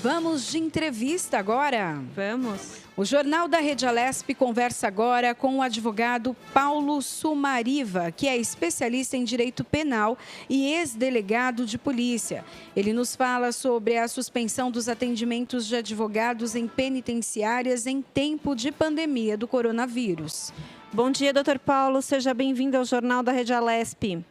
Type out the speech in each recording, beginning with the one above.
Vamos de entrevista agora. Vamos. O Jornal da Rede Alesp conversa agora com o advogado Paulo Sumariva, que é especialista em direito penal e ex-delegado de polícia. Ele nos fala sobre a suspensão dos atendimentos de advogados em penitenciárias em tempo de pandemia do coronavírus. Bom dia, doutor Paulo. Seja bem-vindo ao Jornal da Rede Alesp.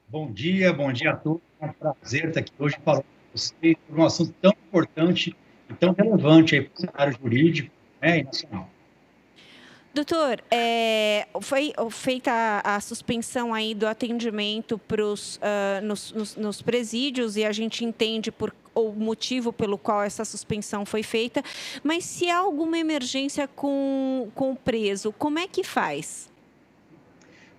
Bom dia a todos. É um prazer estar aqui hoje falando com vocês sobre um assunto tão importante e tão relevante para o cenário jurídico, né, e nacional. Doutor, foi feita a suspensão aí do atendimento nos presídios e a gente entende o motivo pelo qual essa suspensão foi feita, mas se há alguma emergência com o preso, como é que faz?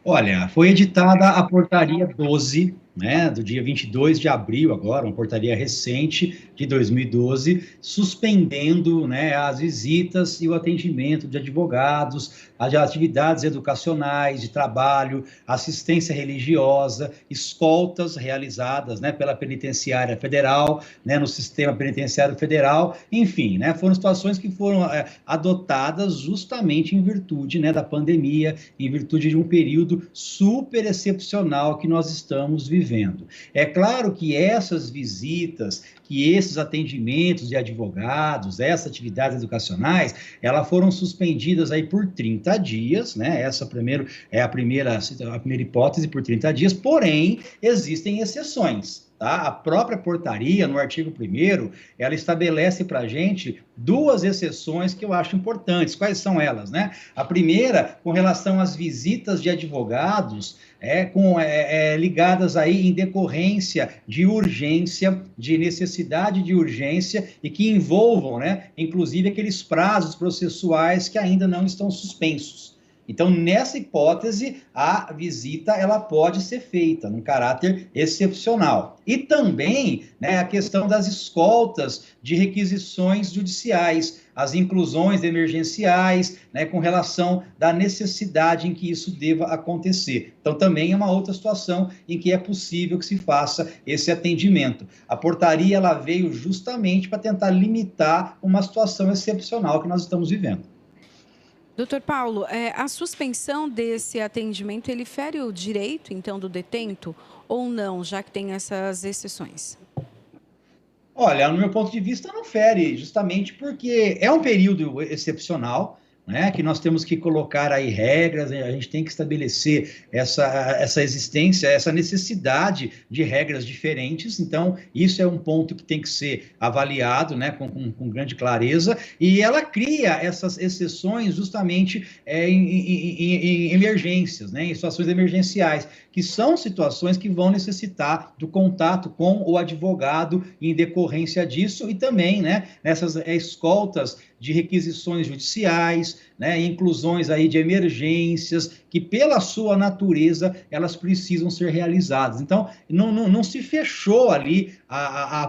Olha, foi editada a portaria 12, né, do dia 22 de abril agora, uma portaria recente de 2012, suspendendo, né, as visitas e o atendimento de advogados, as atividades educacionais, de trabalho, assistência religiosa, escoltas realizadas, né, pela Penitenciária Federal, né, no Sistema Penitenciário Federal, enfim, né, foram situações que foram adotadas justamente em virtude, né, da pandemia, em virtude de um período super excepcional que nós estamos vivendo. É claro que essas visitas, que esses atendimentos de advogados, essas atividades educacionais, elas foram suspendidas aí por 30 dias, né? Essa primeiro é a primeira hipótese por 30 dias, porém, existem exceções. Tá? A própria portaria, no artigo 1º, ela estabelece para a gente duas exceções que eu acho importantes. Quais são elas, né? A primeira, com relação às visitas de advogados, ligadas aí em decorrência de urgência, de necessidade de urgência e que envolvam, né, inclusive aqueles prazos processuais que ainda não estão suspensos. Então, nessa hipótese, a visita ela pode ser feita num caráter excepcional. E também, né, a questão das escoltas de requisições judiciais, as inclusões emergenciais, né, com relação da necessidade em que isso deva acontecer. Então, também é uma outra situação em que é possível que se faça esse atendimento. A portaria ela veio justamente para tentar limitar uma situação excepcional que nós estamos vivendo. Doutor Paulo, a suspensão desse atendimento, ele fere o direito, então, do detento ou não, já que tem essas exceções? Olha, no meu ponto de vista, não fere, justamente porque é um período excepcional, né, que nós temos que colocar aí regras, a gente tem que estabelecer essa existência, essa necessidade de regras diferentes. Então, isso é um ponto que tem que ser avaliado, né, com grande clareza, e ela cria essas exceções justamente em emergências, né, em situações emergenciais, que são situações que vão necessitar do contato com o advogado em decorrência disso, e também, né, nessas escoltas de requisições judiciais, né, inclusões aí de emergências, que pela sua natureza elas precisam ser realizadas. Então, não se fechou ali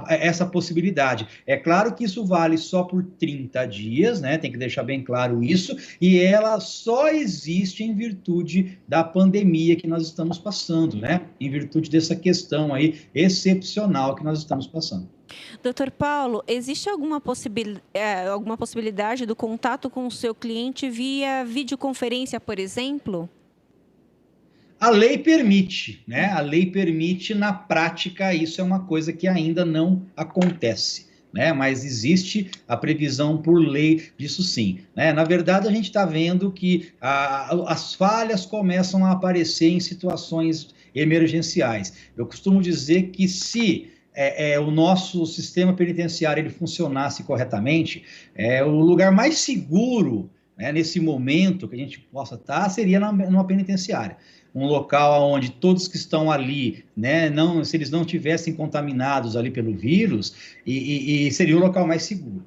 essa possibilidade. É claro que isso vale só por 30 dias, né, tem que deixar bem claro isso, e ela só existe em virtude da pandemia que nós estamos passando, né, em virtude dessa questão aí excepcional que nós estamos passando. Doutor Paulo, existe alguma possibilidade do contato com o seu cliente via videoconferência, por exemplo? A lei permite, né? A lei permite, na prática, isso é uma coisa que ainda não acontece, né? Mas existe a previsão por lei disso sim, né? Na verdade, a gente está vendo que as falhas começam a aparecer em situações emergenciais. Eu costumo dizer que se o nosso sistema penitenciário ele funcionasse corretamente, o lugar mais seguro, né, nesse momento que a gente possa estar seria numa penitenciária. Um local onde todos que estão ali, né, se eles não tivessem contaminados ali pelo vírus, e seria o local mais seguro.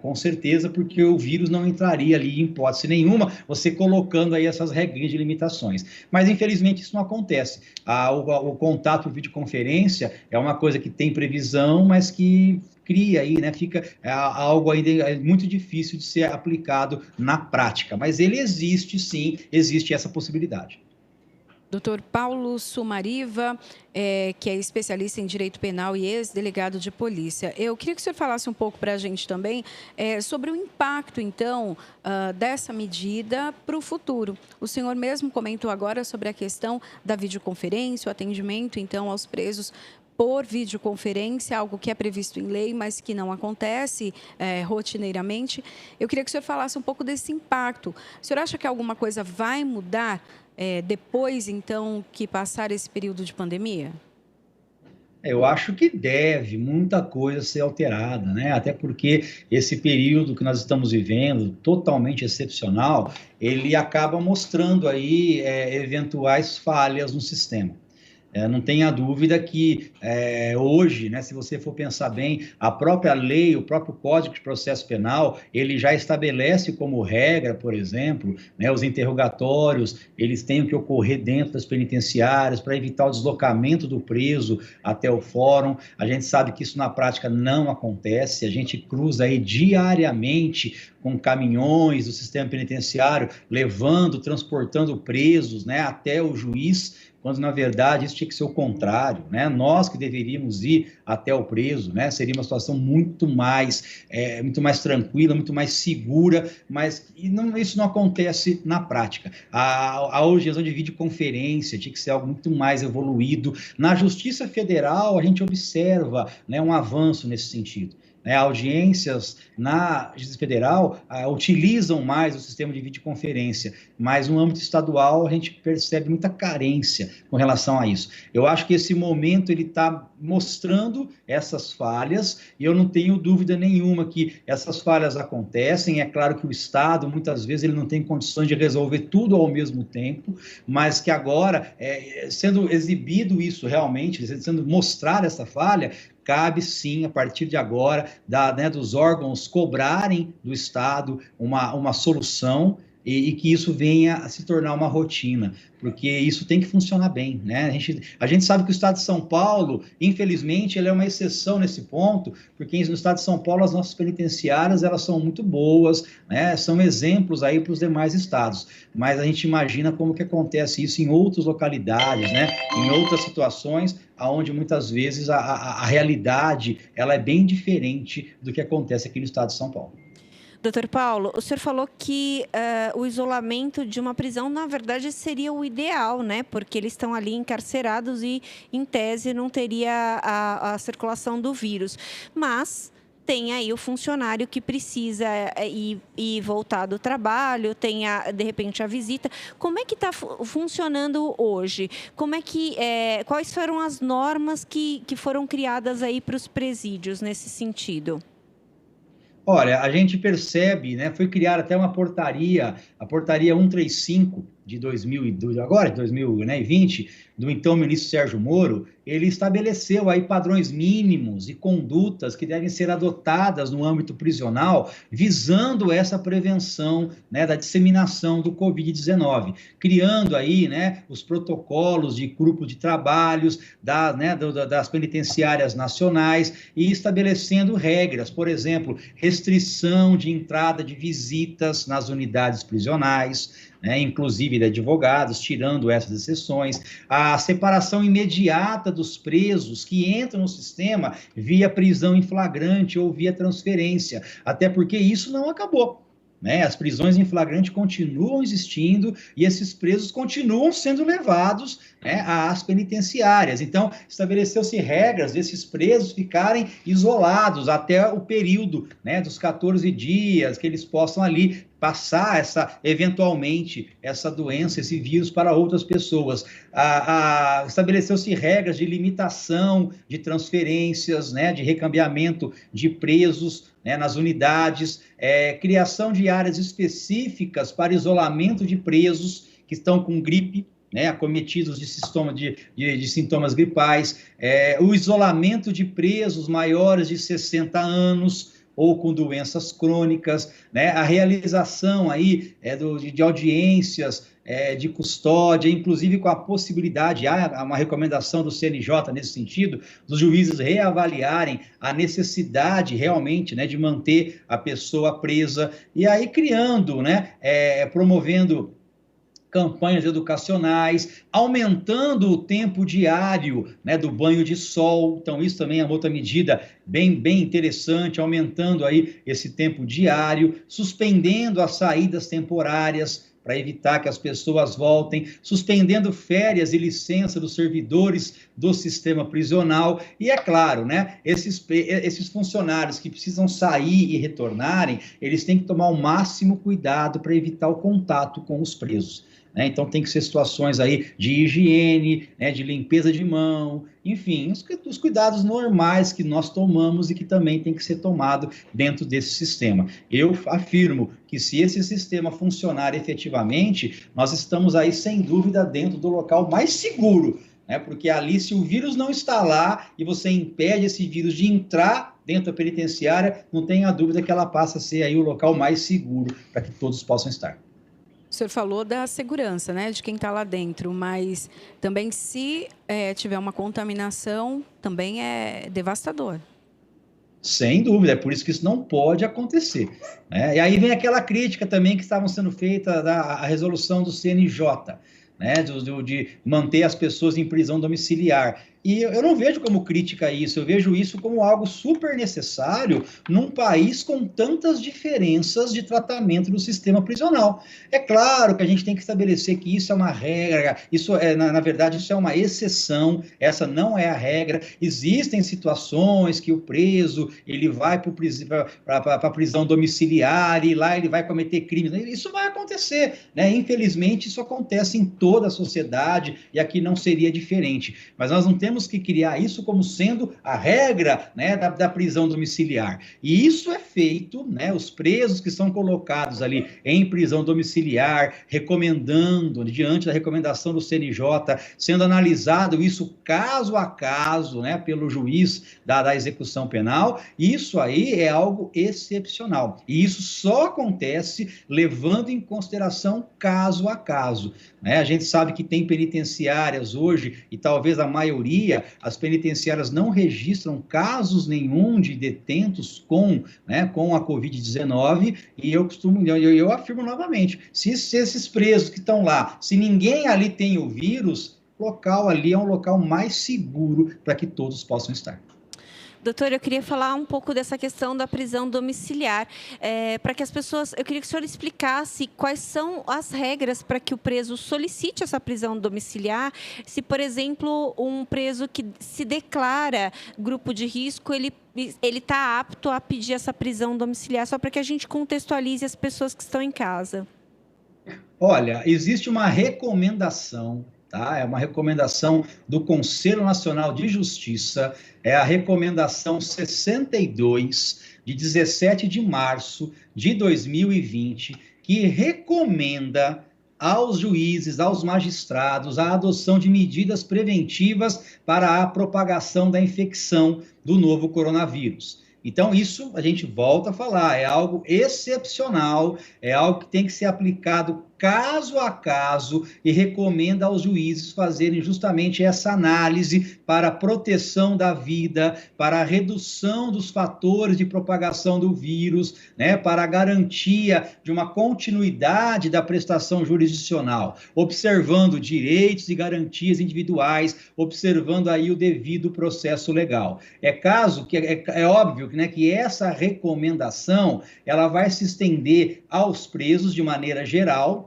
Com certeza, porque o vírus não entraria ali em hipótese nenhuma, você colocando aí essas regrinhas de limitações. Mas, infelizmente, isso não acontece. O contato por videoconferência é uma coisa que tem previsão, mas que cria aí, né, fica algo ainda muito difícil de ser aplicado na prática. Mas ele existe, sim, existe essa possibilidade. Dr. Paulo Sumariva, que é especialista em direito penal e ex-delegado de polícia. Eu queria que o senhor falasse um pouco para a gente também sobre o impacto, então, dessa medida para o futuro. O senhor mesmo comentou agora sobre a questão da videoconferência, o atendimento, então, aos presos por videoconferência, algo que é previsto em lei, mas que não acontece rotineiramente. Eu queria que o senhor falasse um pouco desse impacto. O senhor acha que alguma coisa vai mudar depois, então, que passar esse período de pandemia? Eu acho que deve muita coisa ser alterada, né? Até porque esse período que nós estamos vivendo, totalmente excepcional, ele acaba mostrando aí eventuais falhas no sistema. Não tenha dúvida que hoje, né, se você for pensar bem, a própria lei, o próprio Código de Processo Penal, ele já estabelece como regra, por exemplo, né, os interrogatórios, eles têm que ocorrer dentro das penitenciárias para evitar o deslocamento do preso até o fórum. A gente sabe que isso na prática não acontece, a gente cruza aí diariamente com caminhões do sistema penitenciário, levando, transportando presos, né, até o juiz, quando na verdade isso tinha que ser o contrário, né? Nós que deveríamos ir até o preso, né? Seria uma situação muito mais tranquila, muito mais segura, mas isso não acontece na prática. A objeção de videoconferência tinha que ser algo muito mais evoluído. Na Justiça Federal, a gente observa, né, um avanço nesse sentido. Audiências na Justiça Federal utilizam mais o sistema de videoconferência, mas no âmbito estadual a gente percebe muita carência com relação a isso. Eu acho que esse momento ele está mostrando essas falhas e eu não tenho dúvida nenhuma que essas falhas acontecem. É claro que o Estado, muitas vezes, ele não tem condições de resolver tudo ao mesmo tempo, mas que agora, sendo exibido isso realmente, sendo mostrar essa falha, cabe sim, a partir de agora, dos órgãos cobrarem do Estado uma solução e que isso venha a se tornar uma rotina, porque isso tem que funcionar bem, né? A gente sabe que o Estado de São Paulo, infelizmente, ele é uma exceção nesse ponto, porque no Estado de São Paulo as nossas penitenciárias elas são muito boas, né? São exemplos aí para os demais estados, mas a gente imagina como que acontece isso em outras localidades, né? Em outras situações, onde muitas vezes a realidade ela é bem diferente do que acontece aqui no Estado de São Paulo. Doutor Paulo, o senhor falou que o isolamento de uma prisão, na verdade, seria o ideal, né? Porque eles estão ali encarcerados e, em tese, não teria a circulação do vírus. Mas tem aí o funcionário que precisa ir voltar do trabalho, tem, de repente, a visita. Como é que está funcionando hoje? Quais foram as normas que foram criadas aí para os presídios nesse sentido? Olha, a gente percebe, né, foi criada até uma portaria, a portaria 135 de 2002, agora de 2020, do então ministro Sérgio Moro. Ele estabeleceu aí padrões mínimos e condutas que devem ser adotadas no âmbito prisional, visando essa prevenção, né, da disseminação do Covid-19, criando aí, né, os protocolos de grupo de trabalhos das penitenciárias nacionais e estabelecendo regras, por exemplo, restrição de entrada de visitas nas unidades prisionais, inclusive de advogados, tirando essas exceções, a separação imediata dos presos que entram no sistema via prisão em flagrante ou via transferência, até porque isso não acabou. As prisões em flagrante continuam existindo e esses presos continuam sendo levados às penitenciárias. Então, estabeleceu-se regras desses presos ficarem isolados até o período dos 14 dias, que eles possam ali passar eventualmente essa doença, esse vírus para outras pessoas. Estabeleceu-se regras de limitação de transferências, de recambiamento de presos nas unidades, criação de áreas específicas para isolamento de presos que estão com gripe, acometidos de sintomas gripais, o isolamento de presos maiores de 60 anos, ou com doenças crônicas, a realização aí de audiências de custódia, inclusive com a possibilidade, há uma recomendação do CNJ nesse sentido, dos juízes reavaliarem a necessidade realmente de manter a pessoa presa, e aí criando, promovendo campanhas educacionais, aumentando o tempo diário, né, do banho de sol. Então, isso também é outra medida bem interessante, aumentando aí esse tempo diário, suspendendo as saídas temporárias, para evitar que as pessoas voltem, suspendendo férias e licença dos servidores do sistema prisional. E é claro, né, esses funcionários que precisam sair e retornarem, eles têm que tomar o máximo cuidado para evitar o contato com os presos. Então, tem que ser situações aí de higiene, né, de limpeza de mão, enfim, os cuidados normais que nós tomamos e que também tem que ser tomado dentro desse sistema. Eu afirmo que se esse sistema funcionar efetivamente, nós estamos aí, sem dúvida, dentro do local mais seguro, né, porque ali, se o vírus não está lá e você impede esse vírus de entrar dentro da penitenciária, não tenha dúvida que ela passa a ser aí o local mais seguro para que todos possam estar. O senhor falou da segurança, né, de quem está lá dentro, mas também se tiver uma contaminação, também é devastador. Sem dúvida, é por isso que isso não pode acontecer, né? E aí vem aquela crítica também que estavam sendo feita da resolução do CNJ, né, de manter as pessoas em prisão domiciliar. E eu não vejo como crítica isso, eu vejo isso como algo super necessário num país com tantas diferenças de tratamento do sistema prisional. É claro que a gente tem que estabelecer que isso é uma regra, isso na verdade, isso é uma exceção, essa não é a regra. Existem situações que o preso, ele vai para a prisão domiciliar e lá ele vai cometer crimes. Isso vai acontecer, né? Infelizmente, isso acontece em toda a sociedade e aqui não seria diferente. Mas nós não temos que criar isso como sendo a regra, né, da prisão domiciliar. E isso é feito, né, os presos que são colocados ali em prisão domiciliar, recomendando, diante da recomendação do CNJ, sendo analisado isso caso a caso, né, pelo juiz da execução penal, isso aí é algo excepcional. E isso só acontece levando em consideração caso a caso, né? A gente sabe que tem penitenciárias hoje, e talvez a maioria, as penitenciárias não registram casos nenhum de detentos com a Covid-19, e eu afirmo novamente, se esses presos que estão lá, se ninguém ali tem o vírus, o local ali é um local mais seguro para que todos possam estar. Doutor, eu queria falar um pouco dessa questão da prisão domiciliar, para que as pessoas, eu queria que o senhor explicasse quais são as regras para que o preso solicite essa prisão domiciliar, se, por exemplo, um preso que se declara grupo de risco, ele está apto a pedir essa prisão domiciliar, só para que a gente contextualize as pessoas que estão em casa. Olha, existe uma recomendação, tá? É uma recomendação do Conselho Nacional de Justiça, é a recomendação 62, de 17 de março de 2020, que recomenda aos juízes, aos magistrados, a adoção de medidas preventivas para a propagação da infecção do novo coronavírus. Então, isso a gente volta a falar, é algo excepcional, é algo que tem que ser aplicado caso a caso e recomenda aos juízes fazerem justamente essa análise para a proteção da vida, para a redução dos fatores de propagação do vírus, né, para a garantia de uma continuidade da prestação jurisdicional, observando direitos e garantias individuais, observando aí o devido processo legal. É óbvio, né, que essa recomendação ela vai se estender aos presos de maneira geral,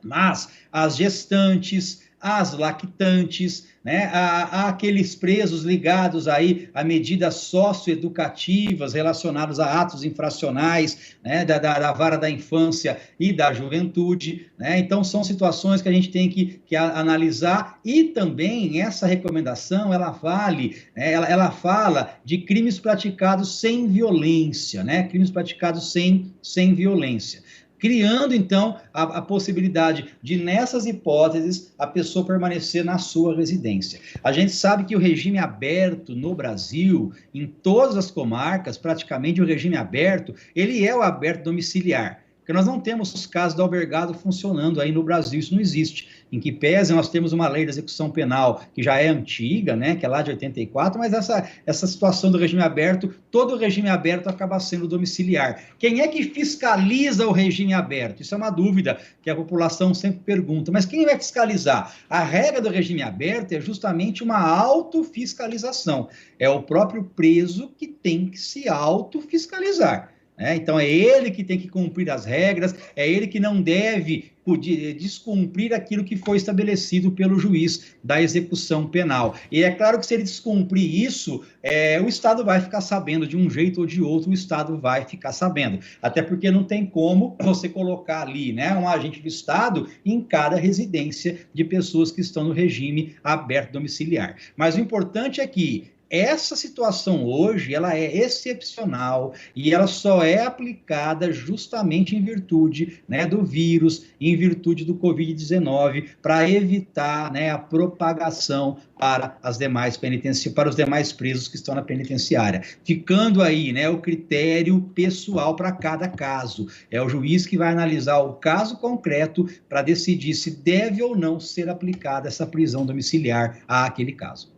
mas as gestantes, as lactantes, né, aqueles presos ligados aí a medidas socioeducativas relacionadas a atos infracionais, né, da vara da infância e da juventude, né? Então são situações que a gente tem que analisar, e também essa recomendação ela vale, né, ela fala de crimes praticados sem violência, né, crimes praticados sem violência, criando, então, a possibilidade de, nessas hipóteses, a pessoa permanecer na sua residência. A gente sabe que o regime aberto no Brasil, em todas as comarcas, praticamente o regime aberto, ele é o aberto domiciliar. Porque nós não temos os casos do albergado funcionando aí no Brasil, isso não existe. Em que pese nós temos uma lei de execução penal que já é antiga, né, que é lá de 84, mas essa situação do regime aberto, todo o regime aberto acaba sendo domiciliar. Quem é que fiscaliza o regime aberto? Isso é uma dúvida que a população sempre pergunta, mas quem vai fiscalizar? A regra do regime aberto é justamente uma autofiscalização. É o próprio preso que tem que se autofiscalizar. Então, é ele que tem que cumprir as regras, é ele que não deve descumprir aquilo que foi estabelecido pelo juiz da execução penal. E é claro que se ele descumprir isso, o Estado vai ficar sabendo, de um jeito ou de outro, o Estado vai ficar sabendo. Até porque não tem como você colocar ali, né, um agente do Estado em cada residência de pessoas que estão no regime aberto domiciliar. Mas o importante é que essa situação hoje, ela é excepcional e ela só é aplicada justamente em virtude, né, do vírus, em virtude do Covid-19, para evitar, né, a propagação para as demais para os demais presos que estão na penitenciária. Ficando aí, né, o critério pessoal para cada caso. É o juiz que vai analisar o caso concreto para decidir se deve ou não ser aplicada essa prisão domiciliar àquele caso.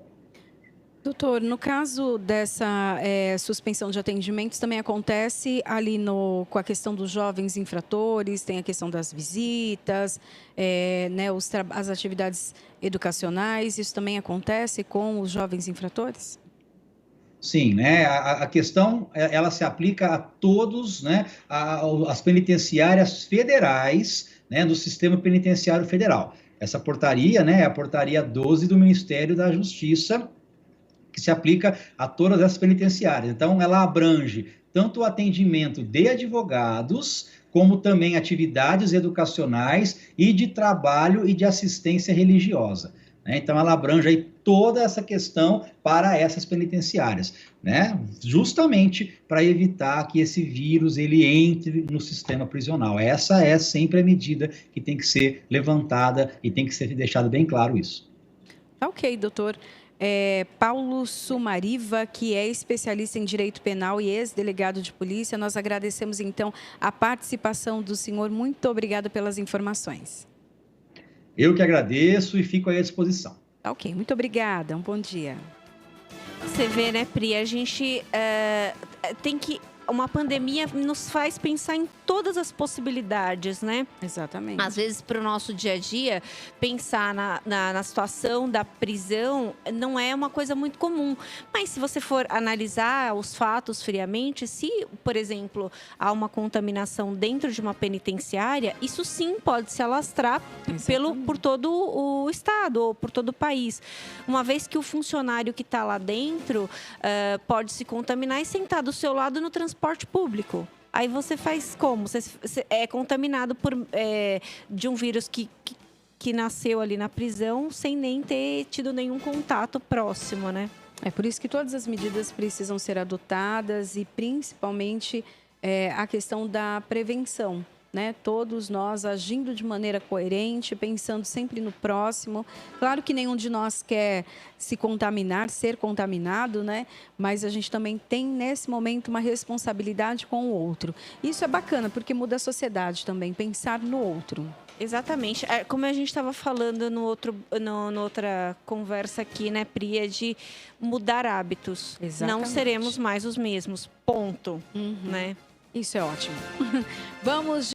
Doutor, no caso dessa suspensão de atendimentos, também acontece ali com a questão dos jovens infratores, tem a questão das visitas, né, as atividades educacionais, isso também acontece com os jovens infratores? Sim, né? A questão, ela se aplica a todos, né? As penitenciárias federais, né? Do sistema penitenciário federal. Essa portaria, né? É a portaria 12 do Ministério da Justiça, que se aplica a todas as penitenciárias. Então, ela abrange tanto o atendimento de advogados, como também atividades educacionais e de trabalho e de assistência religiosa. Então, ela abrange aí toda essa questão para essas penitenciárias, né? Justamente para evitar que esse vírus ele entre no sistema prisional. Essa é sempre a medida que tem que ser levantada e tem que ser deixado bem claro isso. Ok, doutor. Paulo Sumariva, que é especialista em direito penal e ex-delegado de polícia. Nós agradecemos, então, a participação do senhor. Muito obrigada pelas informações. Eu que agradeço e fico aí à disposição. Ok, muito obrigada. Um bom dia. Você vê, né, Pri? A gente tem que... Uma pandemia nos faz pensar em todas as possibilidades, né? Exatamente. Às vezes, para o nosso dia a dia, pensar na situação da prisão não é uma coisa muito comum. Mas se você for analisar os fatos friamente, se, por exemplo, há uma contaminação dentro de uma penitenciária, isso sim pode se alastrar por todo o estado ou por todo o país. Uma vez que o funcionário que está lá dentro pode se contaminar e sentar do seu lado no transporte público. Aí você faz como? Você é contaminado de um vírus que nasceu ali na prisão sem nem ter tido nenhum contato próximo, né? É por isso que todas as medidas precisam ser adotadas e principalmente a questão da prevenção, né? Todos nós agindo de maneira coerente, pensando sempre no próximo. Claro que nenhum de nós quer se contaminar, ser contaminado, né? Mas a gente também tem, nesse momento, uma responsabilidade com o outro. Isso é bacana, porque muda a sociedade também, pensar no outro. Exatamente. Como a gente estava falando noutra conversa aqui, né, Pri, de mudar hábitos. Exatamente. Não seremos mais os mesmos, ponto. Né? Isso é ótimo. Vamos